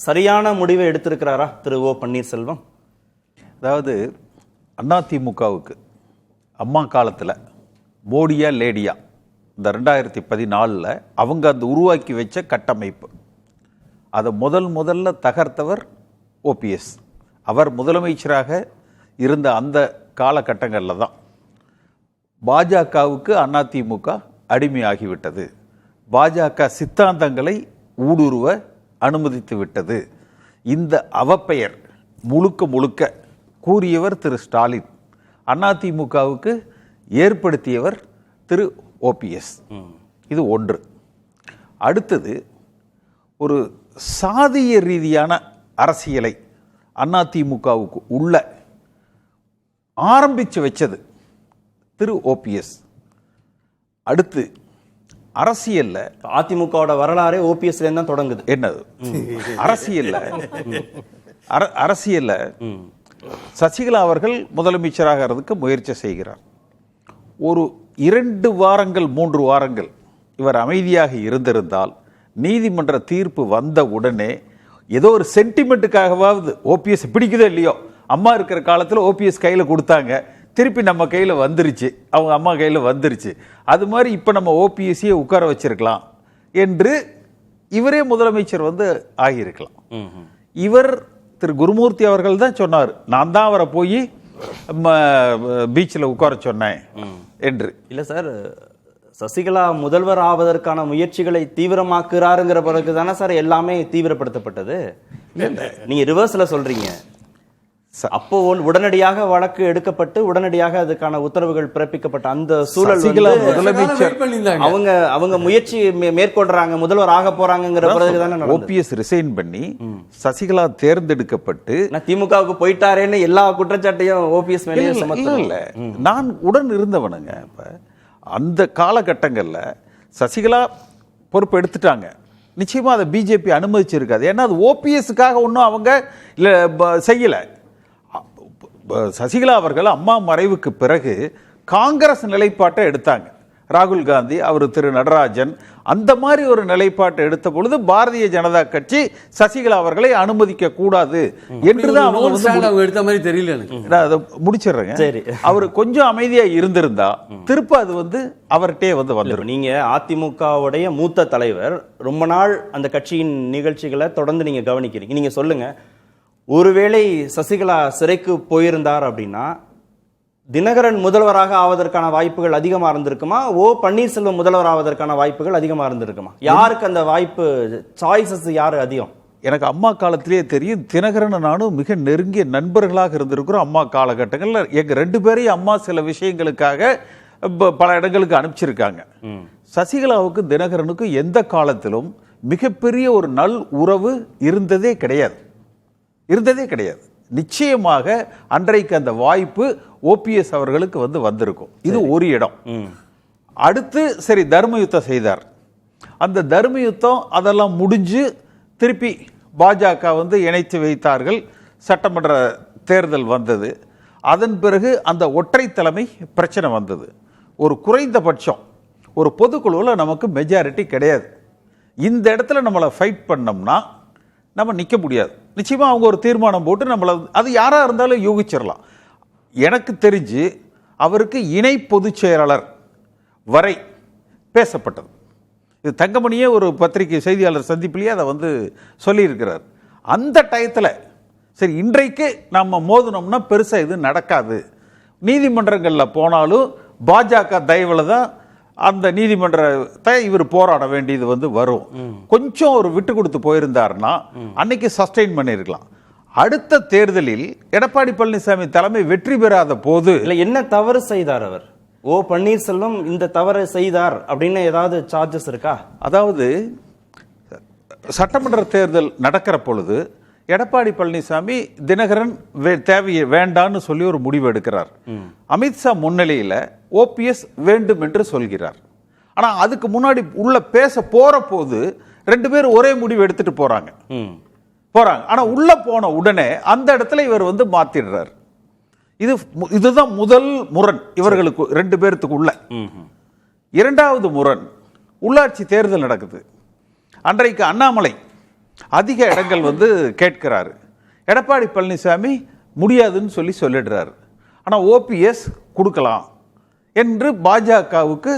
சரியான முடிவை எடுத்திருக்கிறாரா திரு ஓ பன்னீர்செல்வம்? அதாவது அதிமுகவுக்கு அம்மா காலத்தில் மோடியா லேடியா இந்த 2014 அவங்க அந்த உருவாக்கி வச்ச கட்டமைப்பு அதை முதல்ல தகர்த்தவர் ஓபிஎஸ். அவர் முதலமைச்சராக இருந்த அந்த காலகட்டங்களில் தான் பாஜகவுக்கு அதிமுக அடிமையாகிவிட்டது, பாஜக சித்தாந்தங்களை ஊடுருவ அனுமதித்து விட்டது. இந்த அவப்பெயர் முழுக்க கூறியவர் திரு ஸ்டாலின், அதிமுகவுக்கு ஏற்படுத்தியவர் திரு ஓபிஎஸ். இது ஒன்று. அடுத்தது, ஒரு சாதிய ரீதியான அரசியலை அதிமுகவுக்கு உள்ள ஆரம்பித்து வச்சது திரு ஓபிஎஸ். அடுத்து அரசியல்ல அதிமுகவோட வரலாறே ஓபிஎஸ்ல தான் தொடங்குது. என்னது அரசியல்ல சசிகலா அவர்கள் முதலமைச்சராகிறதுக்கு முயற்சி செய்கிறார். ஒரு 2 வாரங்கள் 3 வாரங்கள் இவர் அமைதியாக இருந்திருந்தால் நீதிமன்ற தீர்ப்பு வந்த உடனே ஏதோ ஒரு சென்டிமெண்ட்டுக்காகவாவது ஓபிஎஸ் பிடிக்குதோ இல்லையோ, அம்மா இருக்கிற காலத்தில் ஓபிஎஸ் கையில் கொடுத்தாங்க, திருப்பி நம்ம கையில் வந்துருச்சு, அவங்க அம்மா கையில் வந்துருச்சு, அது மாதிரி இப்போ நம்ம ஓபிஎஸ்சியை உட்கார வச்சிருக்கலாம் என்று இவரே முதலமைச்சர் ஆகியிருக்கலாம். இவர் திரு குருமூர்த்தி அவர்கள் தான் சொன்னார், நான் தான் அவரை போய் பீச்சில் உட்கார சொன்னேன் என்று. இல்லை சார், சசிகலா முதல்வர் ஆவதற்கான முயற்சிகளை தீவிரமாக்குறாருங்கிற பிறகு தானே சார் எல்லாமே தீவிரப்படுத்தப்பட்டது. நீங்க ரிவர்ஸ்ல சொல்றீங்க. அப்போ உடனடியாக வழக்கு எடுக்கப்பட்டு உடனடியாக அதுக்கான உத்தரவுகள் பிறப்பிக்கப்பட்ட அந்த சூழல் முதலமைச்சர் அவங்க முயற்சி மேற்கொள்றாங்க, முதல்வர் ஆக போறாங்கிற பிறகுதானே ஓபிஎஸ் ரிசைன் பண்ணி சசிகலா தேர்ந்தெடுக்கப்பட்டு திமுகவுக்கு போயிட்டாரேன்னு எல்லா குற்றச்சாட்டையும் ஓபிஎஸ் மேலே இல்ல. நான் உடன் இருந்தவனுங்க. இப்ப அந்த காலகட்டங்கள்ல சசிகலா பொறுப்பு எடுத்துட்டாங்க, நிச்சயமா அதை பிஜேபி அனுமதிச்சிருக்காது. ஏன்னா அது ஓபிஎஸ்க்காக ஒன்றும் அவங்க செய்யல. சசிகலா அவர்கள் அம்மா மறைவுக்கு பிறகு காங்கிரஸ் நிலைப்பாட்டை எடுத்தாங்க. ராகுல் காந்தி, அவர் திரு நடராஜன், அந்த மாதிரி ஒரு நிலைப்பாட்டை எடுத்த பொழுது பாரதிய ஜனதா கட்சி சசிகலா அவர்களை அனுமதிக்க கூடாது என்றுதான் அவங்க எடுத்த மாதிரி தெரியல. அதை முடிச்சிடுறேங்க. அவர் கொஞ்சம் அமைதியா இருந்திருந்தா திருப்ப அது அவர்கிட்டே வந்துடும். நீங்க அதிமுகவுடைய மூத்த தலைவர், ரொம்ப நாள் அந்த கட்சியின் நிகழ்ச்சிகளை தொடர்ந்து நீங்க கவனிக்கிறீங்க. நீங்க சொல்லுங்க, ஒருவேளை சசிகலா சிறைக்கு போயிருந்தார் அப்படின்னா தினகரன் முதல்வராக ஆவதற்கான வாய்ப்புகள் அதிகமா இருந்திருக்குமா, ஓ பன்னீர்செல்வம் முதல்வர் ஆவதற்கான வாய்ப்புகள் அதிகமா இருந்திருக்குமா? யாருக்கு அந்த வாய்ப்பு, சாய்ஸஸ் யாரு அதிகம்? எனக்கு அம்மா காலத்திலேயே தெரியும், தினகரன் நானும் மிக நெருங்கிய நண்பர்களாக இருந்திருக்கிறோம். அம்மா காலகட்டங்கள்ல எங்க 2 பேரையும் அம்மா சில விஷயங்களுக்காக பல இடங்களுக்கு அனுப்பிச்சிருக்காங்க. சசிகலாவுக்கு தினகரனுக்கு எந்த காலத்திலும் மிகப்பெரிய ஒரு நல் உறவு இருந்ததே கிடையாது. நிச்சயமாக அன்றைக்கு அந்த வாய்ப்பு ஓபிஎஸ் அவர்களுக்கு வந்திருக்கும். இது ஒரு இடம். அடுத்து சரி, தர்ம யுத்தம் செய்தார். அந்த தர்ம யுத்தம் அதெல்லாம் முடிஞ்சு திருப்பி பாஜக இணைத்து வைத்தார்கள். சட்டமன்ற தேர்தல் வந்தது. அதன் பிறகு அந்த ஒற்றை தலைமை பிரச்சனை வந்தது. ஒரு குறைந்தபட்சம் ஒரு பொதுக்குழுவில் நமக்கு மெஜாரிட்டி கிடையாது. இந்த இடத்துல நம்மளை ஃபைட் பண்ணோம்னா நம்ம நிற்க முடியாது. நிச்சயமாக அவங்க ஒரு தீர்மானம் போட்டு நம்மளை, அது யாராக இருந்தாலும் யூகிச்சிடலாம். எனக்கு தெரிஞ்சு அவருக்கு இணை பொதுச் செயலாளர் வரை பேசப்பட்டது. இது தங்கமணியே ஒரு பத்திரிகை செய்தியாளர் சந்திப்பிலேயே அதை சொல்லியிருக்கிறார். அந்த டயத்தில் சரி, இன்றைக்கு நம்ம மோதினோம்னா பெருசாக இது நடக்காது, நீதிமன்றங்களில் போனாலும் பாஜக தயவில் தான் அந்த நீதிமன்றத்தை இவர் போராட வேண்டியது வரும். கொஞ்சம் ஒரு விட்டு கொடுத்து போயிருந்தாருன்னா அன்னைக்கு சஸ்டெயின் பண்ணிருக்கலாம். அடுத்த தேர்தலில் எடப்பாடி பழனிசாமி தலைமை வெற்றி பெறாத போது என்ன தவறு செய்தார் அவர்? ஓ பன்னீர்செல்வம் இந்த தவறு செய்தார் அப்படின்னு ஏதாவது சார்ஜஸ் இருக்கா? அதாவது சட்டமன்ற தேர்தல் நடக்கிற பொழுது எடப்பாடி பழனிசாமி தினகரன் தேவையை வேண்டான்னு சொல்லி ஒரு முடிவு எடுக்கிறார். அமித்ஷா முன்னிலையில் ஓபிஎஸ் வேண்டும் என்று சொல்கிறார். ஆனால் அதுக்கு முன்னாடி உள்ள பேச போற போது 2 பேரும் ஒரே முடிவு எடுத்துட்டு போறாங்க. ஆனால் உள்ள போன உடனே அந்த இடத்துல இவர் மாத்திடுறார். இதுதான் முதல் முரண் இவர்களுக்கு 2 பேருக்கு உள்ள. இரண்டாவது முரண், உள்ளாட்சி தேர்தல் நடக்குது. அன்றைக்கு அண்ணாமலை அதிக இடங்கள் வந்து கேட்கிறாரு. எடப்பாடி பழனிசாமி முடியாதுன்னு சொல்லிடுறாரு. ஆனால் ஓபிஎஸ் கொடுக்கலாம் என்று பாஜகவுக்கு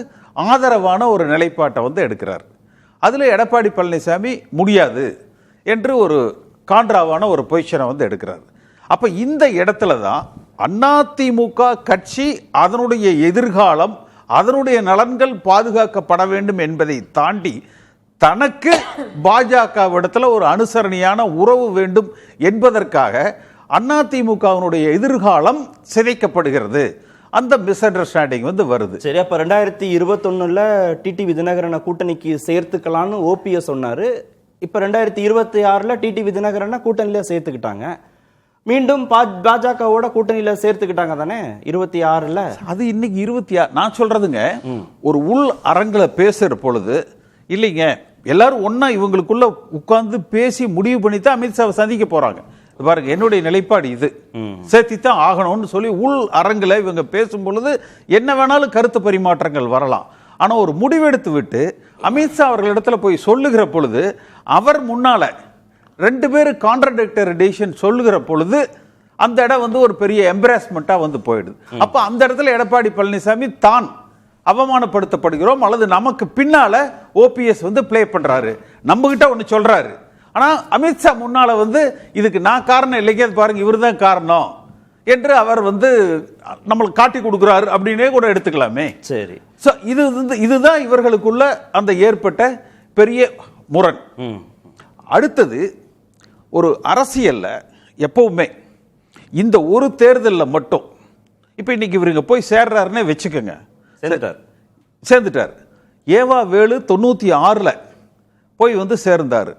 ஆதரவான ஒரு நிலைப்பாட்டை வந்து எடுக்கிறார். அதில் எடப்பாடி பழனிசாமி முடியாது என்று ஒரு கான்ட்ராவான ஒரு பொசிஷனை வந்து எடுக்கிறார். அப்போ இந்த இடத்துல தான் அதிமுக கட்சி அதனுடைய எதிர்காலம், அதனுடைய நலன்கள் பாதுகாக்கப்பட வேண்டும் என்பதை தாண்டி தனக்கு பாஜகவிடத்தில் ஒரு அனுசரணையான உறவு வேண்டும் என்பதற்காக அதிமுகவினுடைய எதிர்காலம் சிதைக்கப்படுகிறது. அந்த மிஸ் அண்டர்ஸ்டாண்டிங் வந்து வருது. சரி, அப்ப 2021 டிடிவி தினகரனை கூட்டணிக்கு சேர்த்துக்கலான்னு ஓபிஎஸ் சொன்னாரு. இப்ப 2026 டிடிவி தினகரனை கூட்டணியில சேர்த்துக்கிட்டாங்க. மீண்டும் பாஜகவோட கூட்டணியில சேர்த்துக்கிட்டாங்க தானே 26. அது இன்னைக்கு 26. நான் சொல்றதுங்க, ஒரு உள் அரங்கில பேசுற பொழுது இல்லைங்க, எல்லாரும் ஒன்னா இவங்களுக்குள்ள உட்கார்ந்து பேசி முடிவு பண்ணி தான் அமித்ஷாவை சந்திக்க போறாங்க. பாருங்க, என்னுடைய நிலைப்பாடு இது, சேர்த்தித்தான் ஆகணும்னு சொல்லி உள் அரங்கில் இவங்க பேசும் பொழுது என்ன வேணாலும் கருத்து பரிமாற்றங்கள் வரலாம். ஆனால் ஒரு முடிவெடுத்து விட்டு அமித்ஷா அவர்களிடத்துல போய் சொல்லுகிற பொழுது அவர் முன்னால 2 பேர் கான்ட்ராடிக்டரி டிசிஷன் சொல்லுகிற பொழுது அந்த இடம் வந்து ஒரு பெரிய எம்பராஸ்மெண்டா வந்து போயிடுது. அப்ப அந்த இடத்துல எடப்பாடி பழனிசாமி தான் அவமானப்படுத்தப்படுகிறோம் அல்லது நமக்கு பின்னால ஓபிஎஸ் வந்து பிளே பண்றாரு, நம்ம கிட்ட ஒன்னு சொல்றாரு. ஆனா அமித்ஷா முன்னால வந்து இதுக்கு நான் காரணம் இல்லைங்க, பாருங்க இவர் தான் காரணம் என்று அவர் வந்து நம்மளுக்கு காட்டி கொடுக்கிறாரு அப்படின்னே கூட எடுத்துக்கலாமே. சரி, இதுதான் இவர்களுக்குள்ள அந்த ஏற்பட்ட பெரிய முரண். அடுத்தது, ஒரு அரசியல்ல எப்பவுமே இந்த ஒரு தேர்தலில் மட்டும், இப்ப இன்னைக்கு இவருங்க போய் சேர்றாருன்னே வச்சுக்கோங்க, சேர்ந்துட்டார். ஏவா வேலு 96 போய் வந்து சேர்ந்தாரு.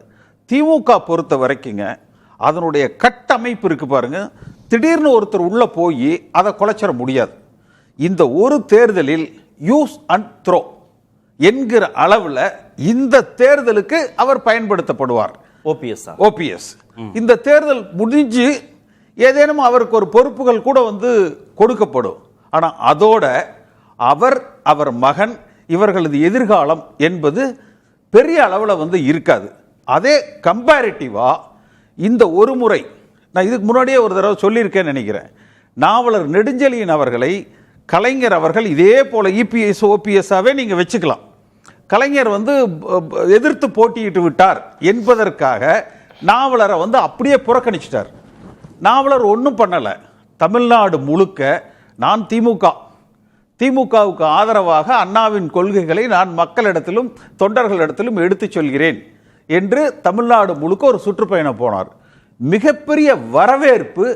திமுக பொறுத்த வரைக்குங்க அதனுடைய கட்டமைப்பு இருக்கு பாருங்க, திடீர்னு ஒருத்தர் உள்ள போய் அதை குலைச்சிட முடியாது. இந்த ஒரு தேர்தலில் யூஸ் அண்ட் த்ரோ என்கிற அளவில் இந்த தேர்தலுக்கு அவர் பயன்படுத்தப்படுவார். ஓபிஎஸ் இந்த தேர்தல் முடிஞ்சு ஏதேனும் அவருக்கு ஒரு பொறுப்புகள் கூட வந்து கொடுக்கப்படும். ஆனால் அதோட அவர் மகன் இவர்களது எதிர்காலம் என்பது பெரிய அளவில் வந்து இருக்காது. அதே கம்பேரிட்டிவா இந்த ஒரு முறை, நான் இதுக்கு முன்னாடியே ஒரு தடவை சொல்லியிருக்கேன்னு நினைக்கிறேன், நாவலர் நெடுஞ்செழியன் அவர்களை கலைஞர் அவர்கள் இதே போல இபிஎஸ் ஓபிஎஸ்ஸாவே நீங்க வச்சுக்கலாம். கலைஞர் வந்து எதிர்த்து போட்டியிட்டு விட்டார் என்பதற்காக நாவலரை வந்து அப்படியே புறக்கணிச்சிட்டார். நாவலர் ஒன்றும் பண்ணலை. தமிழ்நாடு முழுக்க நான் திமுகவுக்கு ஆதரவாக அண்ணாவின் கொள்கைகளை நான் மக்களிடத்திலும் தொண்டர்களிடத்திலும் எடுத்து சொல்கிறேன் என்று தமிழ்நாடு முழுக்க ஒரு சுற்றுப்பயணம் போனார். மிகப்பெரிய வரவேற்பு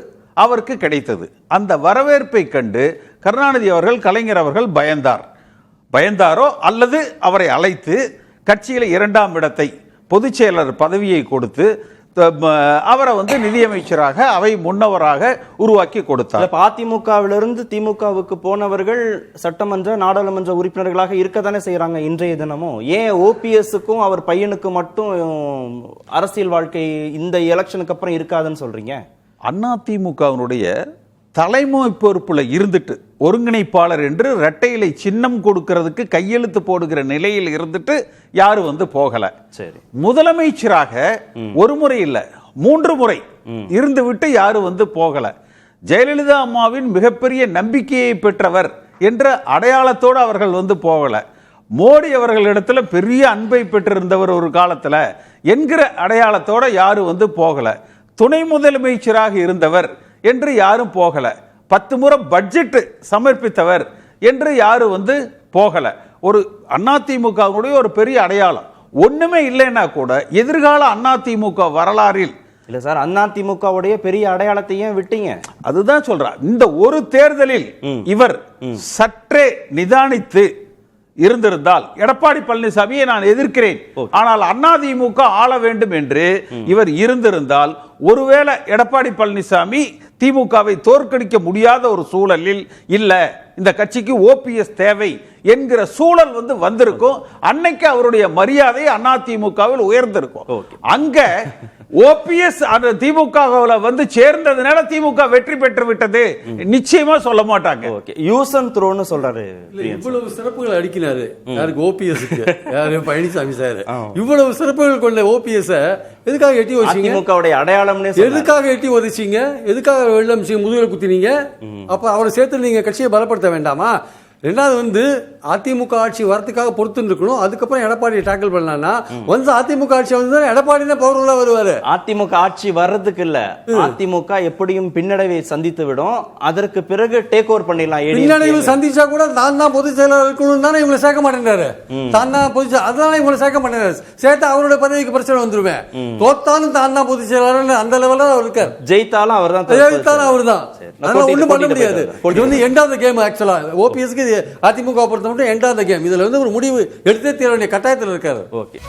அவருக்கு கிடைத்தது. அந்த வரவேற்பை கண்டு கருணாநிதி அவர்கள், கலைஞர் அவர்கள் பயந்தாரோ அல்லது அவரை அழைத்து கட்சியில் 2ஆம் இடத்தை பொதுச் செயலர் பதவியை கொடுத்து அவரை வந்து நிதியமைச்சராக அவை முன்னவராக உருவாக்கி கொடுத்தார். அதிமுகவிலிருந்து திமுகவுக்கு போனவர்கள் சட்டமன்ற நாடாளுமன்ற உறுப்பினர்களாக இருக்கத்தானே செய்யறாங்க இன்றைய தினமும். ஏன் ஓபிஎஸ்க்கும் அவர் பையனுக்கு மட்டும் அரசியல் வாழ்க்கை இந்த எலெக்ஷனுக்கு அப்புறம் இருக்காதுன்னு சொல்றீங்க? அதிமுகவினுடைய தலைமை பொறுப்புல இருந்துட்டு ஒருங்கிணைப்பாளர் என்று இரட்டை இலை சின்னம் கொடுக்கிறதுக்கு கையெழுத்து போடுகிற நிலையில் இருந்துட்டு யாரும் வந்து போகல. சரி, முதலமைச்சராக ஒரு முறை இல்ல 3 முறை இருந்து விட்டு யாரும் வந்து போகல. ஜெயலலிதா அம்மாவின் மிகப்பெரிய நம்பிக்கையை பெற்றவர் என்ற அடையாளத்தோடு அவர்கள் வந்து போகல. மோடி அவர்களிடத்துல பெரிய அன்பை பெற்றிருந்தவர் ஒரு காலத்துல என்கிற அடையாளத்தோட யாரும் வந்து போகல. துணை முதலமைச்சராக இருந்தவர் என்று யாரும் போகல. 10 முறை பட்ஜெட் சமர்ப்பித்தவர் என்று யாரும் வந்து போகல. ஒரு அதிமுகவுடைய ஒரு பெரிய அடையாளம் ஒண்ணுமே இல்லைன்னா கூட எதிர்கால அதிமுக வரலாறில் இல்ல சார், அதிமுகவுடைய பெரிய அடையாளத்தை ஏன் விட்டீங்க? அதுதான் சொல்றார். இந்த ஒரு தேர்தலில் இவர் சற்றே நிதானித்து இருந்திருந்தால், எடப்பாடி பழனிசாமியை நான் எதிர்க்கிறேன் ஆனால் அதிமுக ஆள வேண்டும் என்று இவர் இருந்திருந்தால், ஒருவேளை எடப்பாடி பழனிசாமி திமுகவை தோற்கடிக்க முடியாத ஒரு சூழலில் இல்ல, இந்த கட்சிக்கு ஓபிஎஸ் தேவை என்கிற சூழல் வந்திருக்கும். அன்னைக்கு அவருடைய மரியாதை அதிமுகவில் உயர்ந்திருக்கும். அங்க ஓபிஎஸ் அந்த திமுகவில் சேர்ந்ததுனால திமுக வெற்றி பெற்று விட்டது நிச்சயமா சொல்ல மாட்டாங்க. யூஸ் அண்ட் த்ரோன்னு சொல்றாரு. இவ்வளவு சிறப்புகள் அடிக்கிறாரு யாருக்கு? ஓபிஎஸ் யாரு? பழனிசாமி சார். இவ்வளவு சிறப்புகள் கொண்ட ஓபிஎஸ் எதுக்காக எட்டி வச்சீங்க? திமுகவுடைய அடையாளம்னே எதுக்காக எட்டி வதச்சீங்க? எதுக்காக வெள்ளம் முதுகில் குத்தினீங்க? அப்ப அவரை சேர்த்து நீங்க கட்சியை பலப்படுத்த வேண்டாமா? ரெண்டாவது அதிமுக ஆட்சி வரதுக்காக பொறுத்து இருக்கணும். அதுக்கப்புறம் எடப்பாடியை டேக்கிள் பண்ணலாம்னா அதிமுக ஆட்சி வந்து எடப்பாடி தான் பவர்ஃபுல்லா வருவாரு. அதிமுக ஆட்சி வர்றதுக்கு இல்ல, அதிமுக எப்படியும் பின்னடைவை சந்தித்து விடும். அதற்கு பிறகு டேக் ஓவர் பண்ணிடலாம். பின்னடைவு சந்திச்சா கூட நான் தான் பொதுச் செயலாளர் இருக்கணும் தானே இவங்களை சேர்க்க மாட்டேங்கிறாரு. தான் தான் பொதுச் அதனால இவங்களை சேர்க்க மாட்டேங்கிறாரு. சேர்த்தா அவருடைய பதவிக்கு பிரச்சனை வந்துருவேன். தோத்தாலும் தான் தான் பொதுச் செயலாளர் அந்த லெவல்ல அவர் இருக்கார். ஜெயித்தாலும் அவர் தான். ஜெயித்தாலும் அவர் தான். அதனால ஒண்ணும் பண்ண முடியாது. இது எண்ட் ஆஃப் த கேம். ஆக்சுவலா ஓபிஎஸ்க்கு அதிமுக பொறுத்த மட்டும் எண்ட் ஆஃப் த கேம். இதுல ஒரு முடிவு எடுத்தே தீர வேண்டிய கட்டாயத்தில் இருக்காரு. ஓகே.